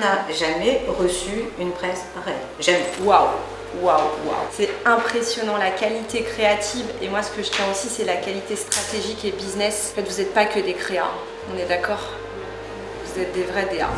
n'a jamais reçu une presse pareille. Jamais. Waouh, waouh, waouh. C'est impressionnant la qualité créative et moi ce que je tiens aussi c'est la qualité stratégique et business. En fait vous n'êtes pas que des créas, on est d'accord? Vous êtes des vrais DA.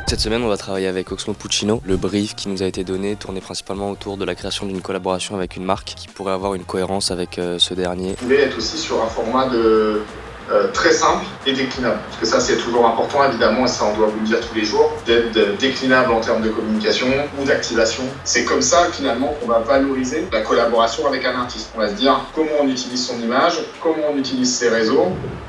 Cette semaine, on va travailler avec Oxmo Puccino. Le brief qui nous a été donné tournait principalement autour de la création d'une collaboration avec une marque qui pourrait avoir une cohérence avec ce dernier. Vous voulez être aussi sur un format très simple et déclinable. Parce que ça, c'est toujours important, évidemment, et ça, on doit vous le dire tous les jours, d'être déclinable en termes de communication ou d'activation. C'est comme ça, finalement, qu'on va valoriser la collaboration avec un artiste. On va se dire comment on utilise son image, comment on utilise ses réseaux,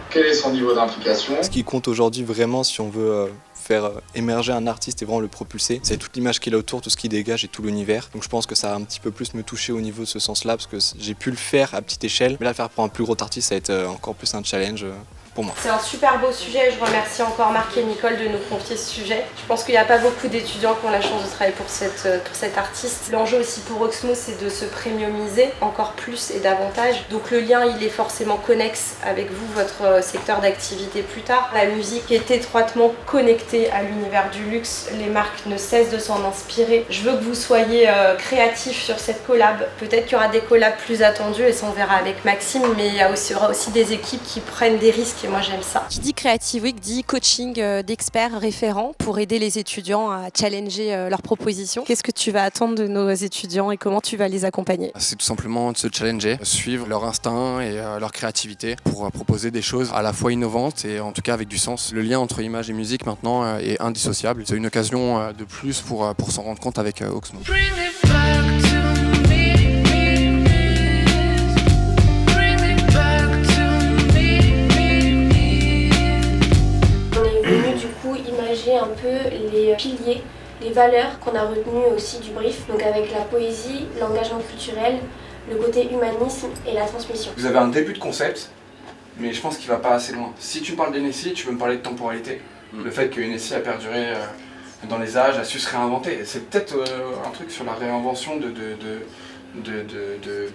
quel est son niveau d'implication. Ce qui compte aujourd'hui vraiment, si on veut faire émerger un artiste et vraiment le propulser, c'est toute l'image qu'il a autour, tout ce qu'il dégage et tout l'univers. Donc je pense que ça a un petit peu plus me toucher au niveau de ce sens-là, parce que j'ai pu le faire à petite échelle, mais là, le faire pour un plus gros artiste, ça va être encore plus un challenge pour moi. C'est un super beau sujet, je remercie encore Marc et Nicole de nous confier ce sujet. Je pense qu'il n'y a pas beaucoup d'étudiants qui ont la chance de travailler pour cet artiste. L'enjeu aussi pour Oxmo, c'est de se premiumiser encore plus et davantage. Donc le lien, il est forcément connexe avec vous, votre secteur d'activité plus tard. La musique est étroitement connectée à l'univers du luxe. Les marques ne cessent de s'en inspirer. Je veux que vous soyez créatifs sur cette collab. Peut-être qu'il y aura des collabs plus attendues et ça on verra avec Maxime, mais il y aura aussi des équipes qui prennent des risques. Et moi j'aime ça. Qui dit Creative Week dit coaching d'experts référents pour aider les étudiants à challenger leurs propositions. Qu'est-ce que tu vas attendre de nos étudiants et comment tu vas les accompagner? C'est tout simplement de se challenger, suivre leur instinct et leur créativité pour proposer des choses à la fois innovantes et en tout cas avec du sens. Le lien entre image et musique maintenant est indissociable. C'est une occasion de plus pour s'en rendre compte avec Oxmo. Un peu les piliers, les valeurs qu'on a retenues aussi du brief, donc avec la poésie, l'engagement culturel, le côté humanisme et la transmission. Vous avez un début de concept, mais je pense qu'il va pas assez loin. Si tu me parles d'Hennessy, tu peux me parler de temporalité. Le fait que Hennessy a perduré dans les âges, a su se réinventer. C'est peut-être un truc sur la réinvention de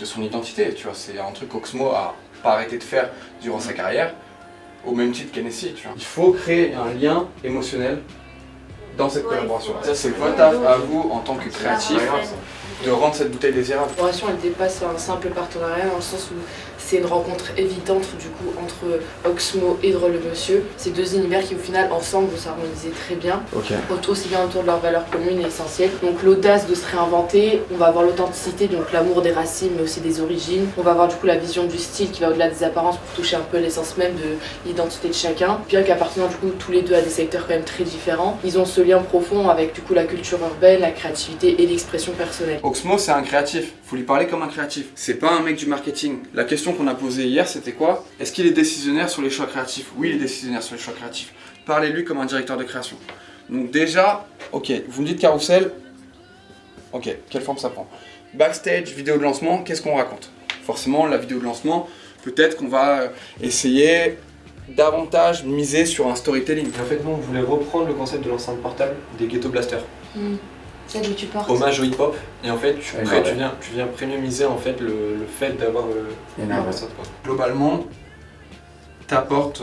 son identité, tu vois. C'est un truc qu'Oxmo a pas arrêté de faire durant sa carrière, au même titre qu'Hennessy, tu vois. Il faut créer un lien émotionnel dans cette collaboration. Ça, c'est votre taf à vous en tant que créatif de rendre cette bouteille désirable. La collaboration, elle dépasse un simple partenariat dans le sens où c'est une rencontre évidente du coup entre Oxmo et Drôle le Monsieur. Ces deux univers qui au final ensemble vont s'harmoniser très bien, aussi bien autour de leurs valeurs communes et essentielles. Donc l'audace de se réinventer, on va avoir l'authenticité, donc l'amour des racines mais aussi des origines. On va avoir du coup la vision du style qui va au-delà des apparences pour toucher un peu l'essence même de l'identité de chacun. Bien qu'appartenant du coup tous les deux à des secteurs quand même très différents, ils ont ce lien profond avec du coup la culture urbaine, la créativité et l'expression personnelle. Oxmo, c'est un créatif, faut lui parler comme un créatif. C'est pas un mec du marketing. La question qu'on a posée hier, c'était quoi? Est-ce qu'il est décisionnaire sur les choix créatifs? Oui, il est décisionnaire sur les choix créatifs. Parlez-lui comme un directeur de création. Donc déjà, ok, vous me dites carrousel, ok, quelle forme ça prend? Backstage, vidéo de lancement, qu'est-ce qu'on raconte? Forcément, la vidéo de lancement, peut-être qu'on va essayer davantage miser sur un storytelling. En fait, nous, on voulait reprendre le concept de l'enceinte portable des Ghetto Blasters. Celle où tu portes. Hommage au hip-hop, et en fait, tu viens premiumiser en fait, le fait d'avoir l'enceinte. Globalement, t'apportes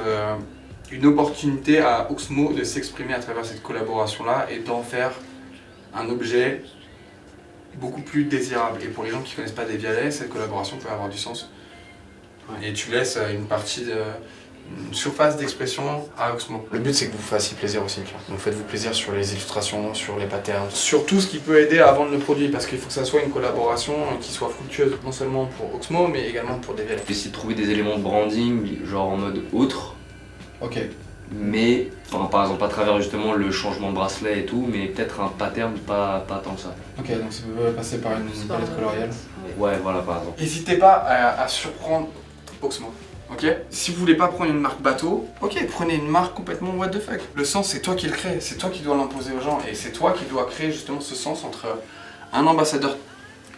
une opportunité à Oxmo de s'exprimer à travers cette collaboration-là et d'en faire un objet beaucoup plus désirable. Et pour les gens qui ne connaissent pas des Vialet, cette collaboration peut avoir du sens. Et tu laisses une surface d'expression à Oxmo. Le but c'est que vous fassiez plaisir aussi, donc faites-vous plaisir sur les illustrations, sur les patterns. Sur tout ce qui peut aider à vendre le produit, parce qu'il faut que ça soit une collaboration qui soit fructueuse, non seulement pour Oxmo, mais également pour des Vialet. Essayer de trouver des éléments de branding, genre en mode autre. Ok. Mais, par exemple à travers justement le changement de bracelet et tout, mais peut-être un pattern pas tant que ça. Ok, donc ça peut passer par une palette colorielle. Ouais, voilà, par exemple. N'hésitez pas à surprendre Oxmo. Ok. Si vous voulez pas prendre une marque bateau, ok, prenez une marque complètement what the fuck. Le sens, c'est toi qui le crée, c'est toi qui dois l'imposer aux gens et c'est toi qui dois créer justement ce sens entre un ambassadeur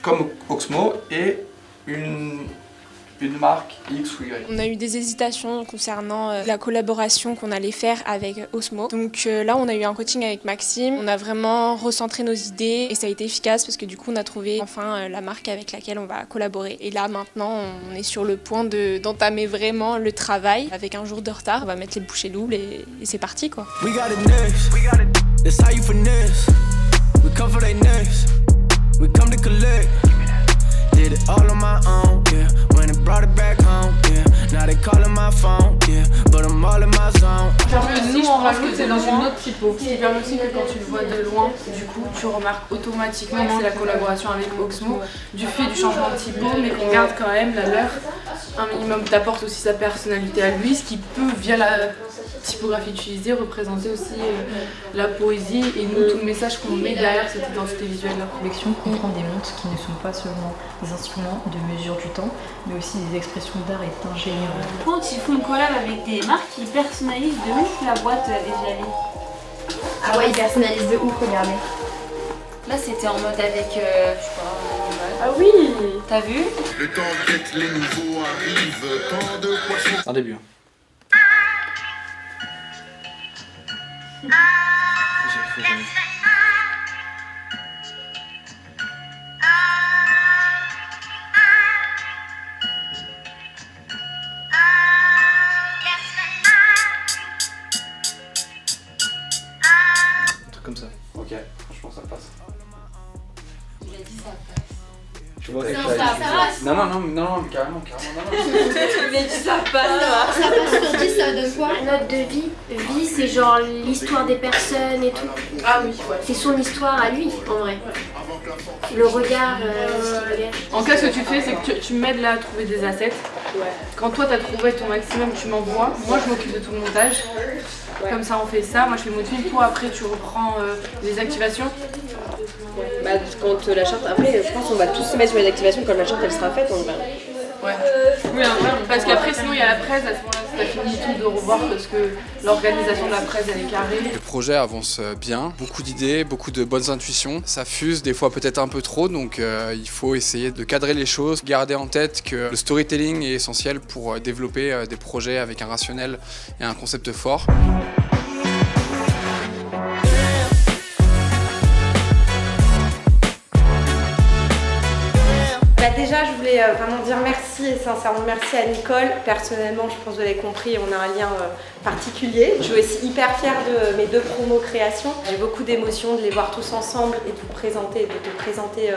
comme Oxmo et une une marque X ou Y. On a eu des hésitations concernant la collaboration qu'on allait faire avec Osmo. Donc là, on a eu un coaching avec Maxime. On a vraiment recentré nos idées et ça a été efficace parce que du coup, on a trouvé enfin la marque avec laquelle on va collaborer. Et là, maintenant, on est sur le point d'entamer vraiment le travail. Avec un jour de retard, on va mettre les bouchées doubles et c'est parti, quoi. We got it next. That's how you finesse. We come for they next. We come to collect. Did it all on my own, yeah. When it brought it back home, yeah. Now they calling my phone, yeah. But I'm all in my zone. Nous on rajoute c'est dans une autre typo. Ce qui permet aussi que quand tu le vois de loin, du coup tu remarques automatiquement que c'est la collaboration avec Oxmo du fait du changement de typo, mais qu'on garde quand même la leur un minimum. T'apportes aussi sa personnalité à lui, ce qui peut via la typographie utilisée représenter aussi la poésie et nous tout le message qu'on met derrière cette identité visuelle. La collection comprend des montres qui ne sont pas seulement des instruments de mesure du temps, mais aussi des expressions d'art et d'ingénierie. Quand ils font une collab avec des marques, ils personnalisent de ouf la boîte Evialy. Ah ouais, ils personnalisent de ouf, regardez. Là c'était en mode avec, je sais pas, ah oui. T'as vu? Le temps guette, les nouveaux arrivent, tant de poissons. Un début. Un truc comme ça. Ok, je pense que ça passe. Il a dit ça passe. Je vois Non, que ça passe. Non, carrément, non. Il a dit ça passe. Ça passe sur 10, ça donne quoi? Note de vie. Vie, c'est genre l'histoire des personnes et tout. Ah oui, ouais. C'est son histoire à lui, en vrai. Le regard, En cas, ce que tu fais, c'est que tu m'aides là à trouver des assets. Ouais. Quand toi, t'as trouvé ton maximum, tu m'envoies. Moi, je m'occupe de tout le montage. Ouais. Comme ça, on fait ça. Moi, je fais mon film. Toi, après, tu reprends les activations. Ouais. Bah, quand la charte, après, je pense qu'on va tous se mettre sur les activations quand la charte elle sera faite. Ouais. Oui, parce qu'après, sinon, il y a la presse. À ce moment-là, t'as fini tout de revoir parce que l'organisation de la presse, elle est carrée. Le projet avance bien, beaucoup d'idées, beaucoup de bonnes intuitions. Ça fuse des fois peut-être un peu trop, donc il faut essayer de cadrer les choses. Garder en tête que le storytelling est essentiel pour développer des projets avec un rationnel et un concept fort. Déjà, je voulais vraiment dire merci et sincèrement merci à Nicole. Personnellement, je pense que vous l'avez compris, on a un lien particulier. Je suis aussi hyper fière de mes 2 promos créations. J'ai beaucoup d'émotions de les voir tous ensemble et de vous présenter, de te présenter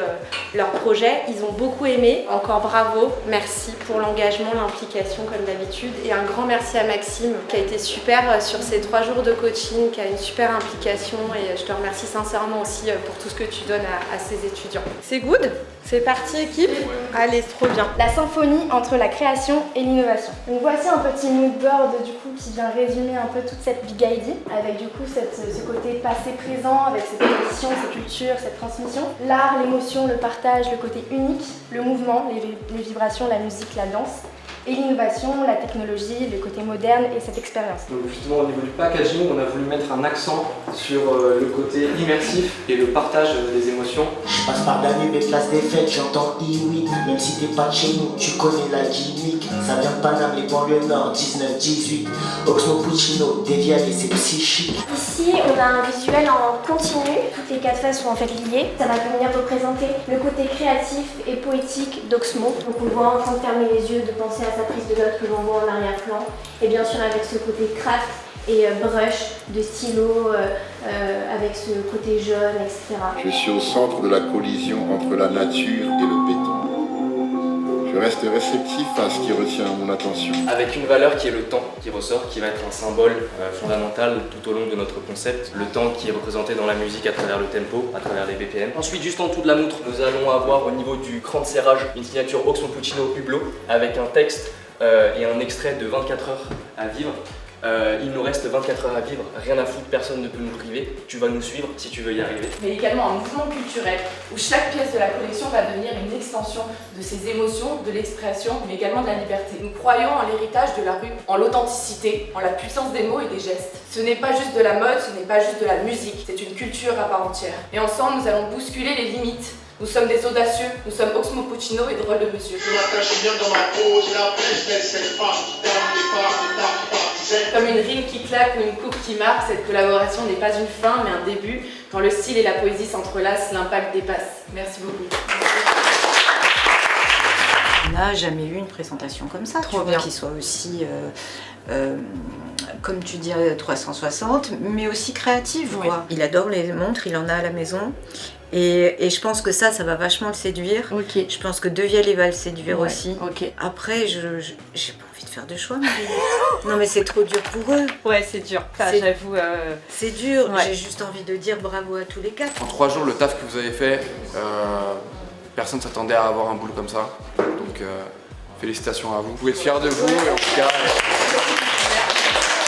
leur projet. Ils ont beaucoup aimé. Encore bravo. Merci pour l'engagement, l'implication comme d'habitude. Et un grand merci à Maxime qui a été super sur ces 3 jours de coaching, qui a une super implication et je te remercie sincèrement aussi pour tout ce que tu donnes à ces étudiants. C'est good? C'est parti équipe? Allez, c'est trop bien. La symphonie entre la création et l'innovation. Donc voici un petit mood board du coup qui vient résumer un peu toute cette big idea avec du coup ce côté passé-présent avec cette tradition, cette culture, cette transmission. L'art, l'émotion, le partage, le côté unique, le mouvement, les vibrations, la musique, la danse. Et l'innovation, la technologie, le côté moderne et cette expérience. Donc justement au niveau du packaging, on a voulu mettre un accent sur le côté immersif et le partage des émotions. Je passe par la nuit, mes places des fêtes, j'entends oui. Même si t'es pas de chez nous, tu connais la gimmick. Ça vient de Paname, les banlieues nord, 19-18. Oxmo Puccino, Evialy, c'est psychique. Ici, on a un visuel en continu. Toutes les 4 phases sont en fait liées. Ça va venir représenter le côté créatif et poétique d'Oxmo. Donc on voit en train de fermer les yeux, de penser à sa prise de notes que l'on voit en arrière-plan. Et bien sûr avec ce côté craft et brush, de stylo, avec ce côté jaune, etc. Je suis au centre de la collision entre la nature et le béton. Je reste réceptif à ce qui retient mon attention. Avec une valeur qui est le temps qui ressort, qui va être un symbole fondamental tout au long de notre concept. Le temps qui est représenté dans la musique à travers le tempo, à travers les BPM. Ensuite, juste en dessous de la montre, nous allons avoir au niveau du cran de serrage une signature Oxmo Puccino Hublot avec un texte et un extrait de 24 heures à vivre. Il nous reste 24 heures à vivre, rien à foutre, personne ne peut nous priver. Tu vas nous suivre si tu veux y arriver. Mais également un mouvement culturel où chaque pièce de la collection va devenir une extension de ses émotions, de l'expression, mais également de la liberté. Nous croyons en l'héritage de la rue, en l'authenticité, en la puissance des mots et des gestes. Ce n'est pas juste de la mode, ce n'est pas juste de la musique, c'est une culture à part entière. Et ensemble, nous allons bousculer les limites. Nous sommes des audacieux, nous sommes Oxmo Puccino et Drôle de Monsieur. Comme une rime qui claque ou une coupe qui marque, cette collaboration n'est pas une fin mais un début. Quand le style et la poésie s'entrelacent, l'impact dépasse. Merci beaucoup. On n'a jamais eu une présentation comme ça, Trop bien. Qui soit aussi, comme tu dis, 360, mais aussi créative. Oui. Quoi. Il adore les montres, il en a à la maison. Et je pense que ça va vachement le séduire. Ok. Je pense que De Vielle va le séduire Ouais, aussi. ok. Après, j'ai pas envie de faire de choix, Marie. Non mais c'est trop dur pour eux. Ouais, c'est dur. Ça, j'avoue. C'est dur. Ouais. J'ai juste envie de dire bravo à tous les quatre. En 3 jours, le taf que vous avez fait, personne ne s'attendait à avoir un boulot comme ça. Donc félicitations à vous. Vous pouvez être fiers de vous et en tout cas.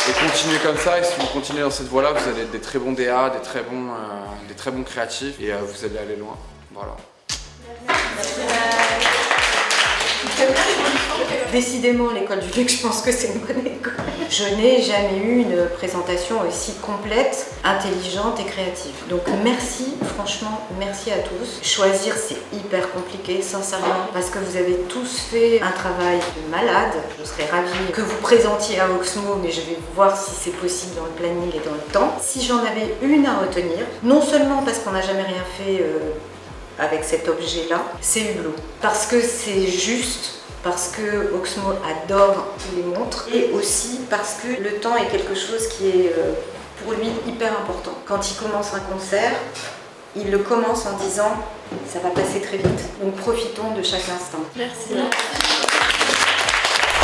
Et continuez comme ça, et si vous continuez dans cette voie-là, vous allez être des très bons DA, des très bons créatifs, et vous allez aller loin. Voilà. Décidément, l'école du luxe, je pense que c'est une bonne école. Je n'ai jamais eu une présentation aussi complète, intelligente et créative. Donc merci, franchement, merci à tous. Choisir, c'est hyper compliqué, sincèrement, parce que vous avez tous fait un travail de malade. Je serais ravie que vous présentiez à Oxmo, mais je vais voir si c'est possible dans le planning et dans le temps. Si j'en avais une à retenir, non seulement parce qu'on n'a jamais rien fait avec cet objet-là, c'est Hublot. Parce que c'est juste, parce que Oxmo adore les montres, et aussi parce que le temps est quelque chose qui est pour lui hyper important. Quand il commence un concert, il le commence en disant « ça va passer très vite ». Donc profitons de chaque instant. Merci.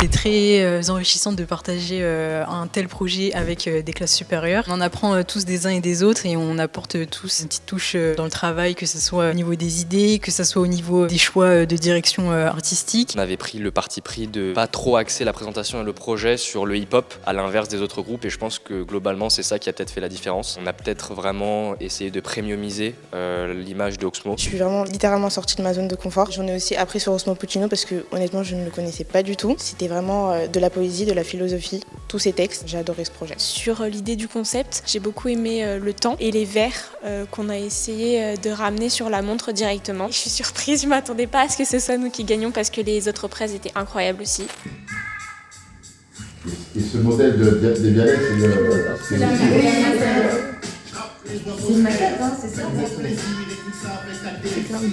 C'est très enrichissant de partager un tel projet avec des classes supérieures. On en apprend tous des uns et des autres et on apporte tous une petite touche dans le travail, que ce soit au niveau des idées, que ce soit au niveau des choix de direction artistique. On avait pris le parti pris de pas trop axer la présentation et le projet sur le hip-hop, à l'inverse des autres groupes, et je pense que globalement c'est ça qui a peut-être fait la différence. On a peut-être vraiment essayé de premiumiser l'image de Oxmo. Je suis vraiment littéralement sortie de ma zone de confort. J'en ai aussi appris sur Oxmo Puccino parce que honnêtement je ne le connaissais pas du tout. C'était vraiment de la poésie, de la philosophie, tous ces textes. J'ai adoré ce projet. Sur l'idée du concept, j'ai beaucoup aimé le temps et les verres qu'on a essayé de ramener sur la montre directement. Je suis surprise, je m'attendais pas à ce que ce soit nous qui gagnons parce que les autres presses étaient incroyables aussi. Et ce modèle des Vialets, c'est la c'est une maquette, hein, c'est ça. C'est plein de